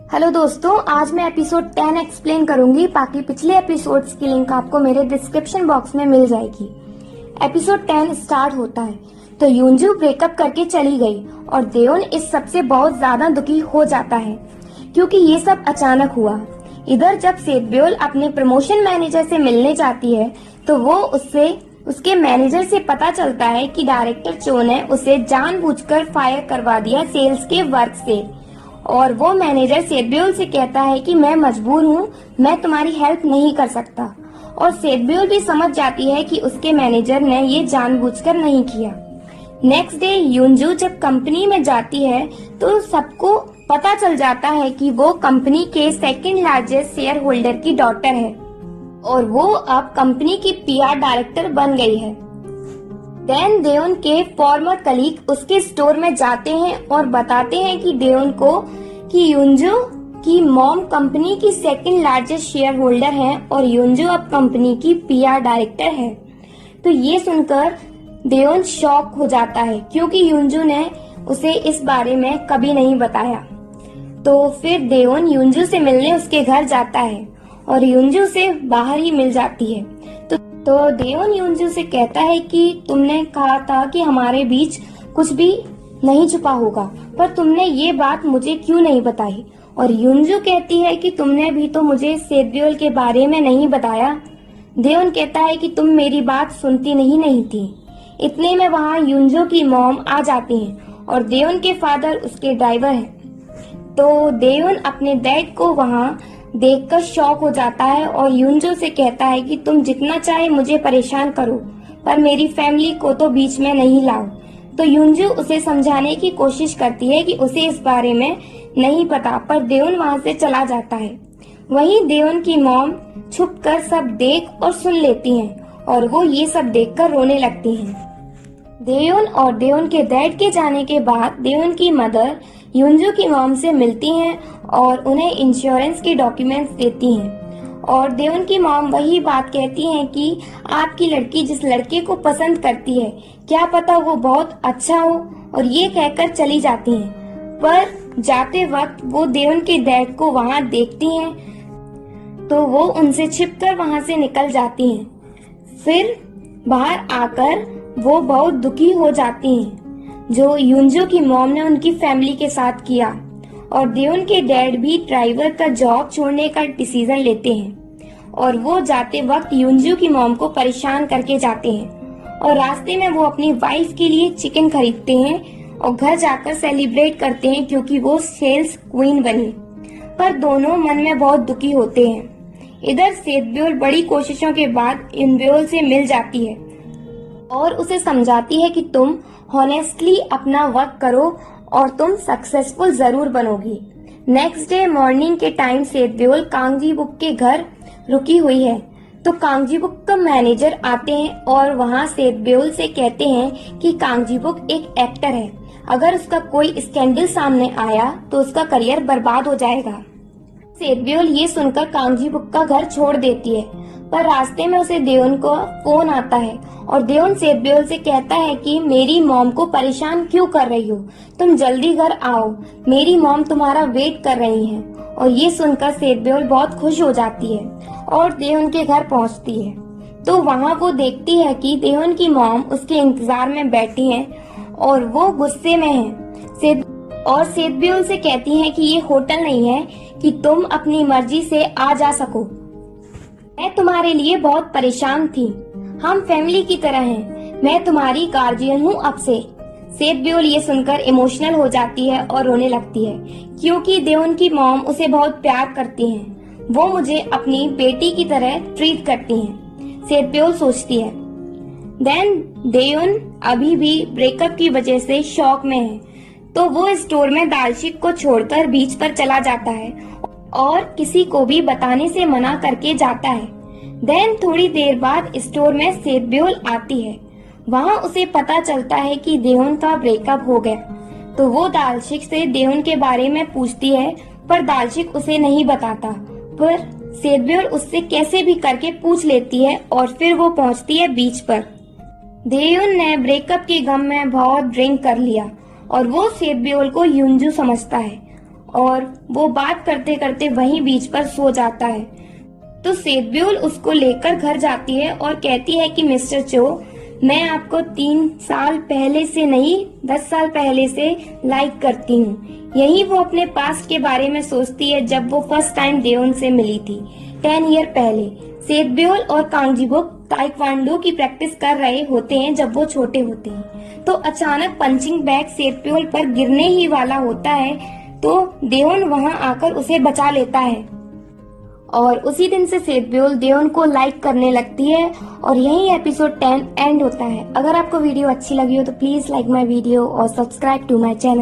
Hello दोस्तों, आज मैं एपिसोड 10 एक्सप्लेन करूंगी। बाकी पिछले एपिसोड्स की लिंक आपको मेरे डिस्क्रिप्शन बॉक्स में मिल जाएगी। एपिसोड 10 स्टार्ट होता है तो यूंजू ब्रेकअप करके चली गई और देओन इस सब से बहुत ज्यादा दुखी हो जाता है क्योंकि ये सब अचानक हुआ। इधर जब सेतब्योल अपने प्रमोशन मैनेजर से मिलने जाती है तो वो उसके मैनेजर से पता चलता है कि डायरेक्टर चो ने उसे जानबूझकर फायर करवा दिया सेल्स के वर्क से। और वो मैनेजर सेतब्योल से कहता है कि मैं मजबूर हूँ, मैं तुम्हारी हेल्प नहीं कर सकता। और सेतब्योल भी समझ जाती है कि उसके मैनेजर ने ये जानबूझकर नहीं किया। नेक्स्ट डे यूंजू जब कंपनी में जाती है तो सबको पता चल जाता है कि वो कंपनी के सेकंड लार्जेस्ट शेयर होल्डर की डॉटर है और वो अब कंपनी की पीआर डायरेक्टर बन गई है। देन देओन के फॉर्मर कलीग उसके स्टोर में जाते हैं और बताते हैं कि देओन को कि यूंजू की मॉम कंपनी की सेकंड लार्जेस्ट शेयर होल्डर है और यूंजू अब कंपनी की पीआर डायरेक्टर है। तो ये सुनकर देओन शॉक हो जाता है क्योंकि यूंजू ने उसे इस बारे में कभी नहीं बताया। तो फिर देओन यूंजू से मिलने उसके घर जाता है और यूंजू से बाहर ही मिल जाती है। तो देओन यूंजू से कहता है कि तुमने कहा था कि हमारे बीच कुछ भी नहीं छुपा होगा, पर तुमने ये बात मुझे क्यों नहीं बताई। और यूंजू कहती है कि तुमने भी तो मुझे सेतब्योल के बारे में नहीं बताया। देओन कहता है कि तुम मेरी बात सुनती नहीं थी। इतने में वहाँ यूंजू की मॉम आ जाती हैं और देओन के फादर उसके ड्राइवर हैं। तो देओन अपने डैड को वहाँ देखकर शॉक हो जाता है और यूंजू से कहता है कि तुम जितना चाहे मुझे परेशान करो, पर मेरी फैमिली को तो बीच में नहीं लाओ। तो यूंजू उसे समझाने की कोशिश करती है कि उसे इस बारे में नहीं पता, पर देओन वहाँ से चला जाता है। वहीं देओन की मॉम छुपकर सब देख और सुन लेती हैं और वो ये सब देखकर रोने लगती हैं। देओन और देओन के डैड के जाने के बाद देओन की मदर यूंजू की मॉम से मिलती हैं और उन्हें इंश्योरेंस के डॉक्यूमेंट्स देती हैं। और देओन की मॉम वही बात कहती हैं कि आपकी लड़की जिस लड़के को पसंद करती है, क्या पता वो बहुत अच्छा हो, और ये कहकर चली जाती हैं। पर जाते वक्त वो देओन के डैड को वहाँ देखती हैं तो वो उनसे छिपकर वहाँ से निकल जाती हैं। फिर बाहर आकर वो बहुत दुखी हो जाती हैं जो यूंजू की मॉम ने उनकी फैमिली के साथ किया। और देओन के डैड भी ड्राइवर का जॉब छोड़ने का डिसीजन लेते हैं और वो जाते वक्त यूंजू की मॉम को परेशान करके जाते हैं। और रास्ते में वो अपनी वाइफ के लिए चिकन खरीदते हैं और घर जाकर सेलिब्रेट करते हैं क्योंकि वो सेल्स क्वीन बनी। पर दोनों मन में बहुत दुखी होते हैं। इधर सेतब्योल बड़ी कोशिशों के बाद यूंजू से मिल जाती है और उसे समझाती है कि तुम हॉनेस्टली अपना वर्क करो और तुम सक्सेसफुल जरूर बनोगी। नेक्स्ट डे मॉर्निंग के टाइम सेतब्योल कांगजीबुक के घर रुकी हुई है तो कांगजीबुक का मैनेजर आते हैं और वहाँ सेतब्योल से कहते हैं कि कांगजीबुक एक एक्टर है, अगर उसका कोई स्कैंडल सामने आया तो उसका करियर बर्बाद हो जाएगा। सेतब्योल ये सुनकर कांगजीबुक का घर छोड़ देती है, पर रास्ते में उसे देओन को फोन आता है और देओन सेतब्योल से कहता है कि मेरी मॉम को परेशान क्यों कर रही हो, तुम जल्दी घर आओ, मेरी मॉम तुम्हारा वेट कर रही है। और ये सुनकर सेतब्योल बहुत खुश हो जाती है और देओन के घर पहुंचती है तो वहाँ वो देखती है कि देओन की मॉम उसके इंतजार में बैठी है और वो गुस्से में है। और सेतब्योल से कहती है कि ये होटल नहीं है कि तुम अपनी मर्जी से आ जा सको, मैं तुम्हारे लिए बहुत परेशान थी, हम फैमिली की तरह हैं, मैं तुम्हारी गार्जियन हूँ अब से। सेतब्योल ये सुनकर इमोशनल हो जाती है और रोने लगती है क्योंकि देओन की मॉम उसे बहुत प्यार करती हैं, वो मुझे अपनी बेटी की तरह ट्रीट करती हैं, सेतब्योल सोचती है। देन देओन अभी भी ब्रेकअप की वजह से शॉक में है तो वो स्टोर में दालशिक को छोड़कर बीच पर चला जाता है और किसी को भी बताने से मना करके जाता है। देन थोड़ी देर बाद स्टोर में सेतब्योल आती है, वहाँ उसे पता चलता है कि देओन का ब्रेकअप हो गया तो वो दालशिक से देओन के बारे में पूछती है, पर दालशिक उसे नहीं बताता, पर सेतब्योल उससे कैसे भी करके पूछ लेती है और फिर वो पहुँचती है बीच पर। देओन ने ब्रेकअप के गम में बहुत ड्रिंक कर लिया और वो सेतब्योल को यूंजू समझता है और वो बात करते करते वहीं बीच पर सो जाता है। तो सेतब्यूल उसको लेकर घर जाती है और कहती है कि मिस्टर चो, मैं आपको 3 साल पहले से नहीं 10 साल पहले से लाइक करती हूँ। यही वो अपने पास्ट के बारे में सोचती है जब वो फर्स्ट टाइम देओन से मिली थी 10 ईयर पहले। सेतब्यूल और कांगजीबोक ताइक्वांडो की प्रैक्टिस कर रहे होते हैं जब वो छोटे होते हैं। तो अचानक पंचिंग बैग सेतब्यूल पर गिरने ही वाला होता है, तो देओन वहां आकर उसे बचा लेता है और उसी दिन से सेतब्यूल देओन को लाइक करने लगती है और यही एपिसोड 10 एंड होता है। अगर आपको वीडियो अच्छी लगी हो तो प्लीज लाइक माय वीडियो और सब्सक्राइब टू माय चैनल।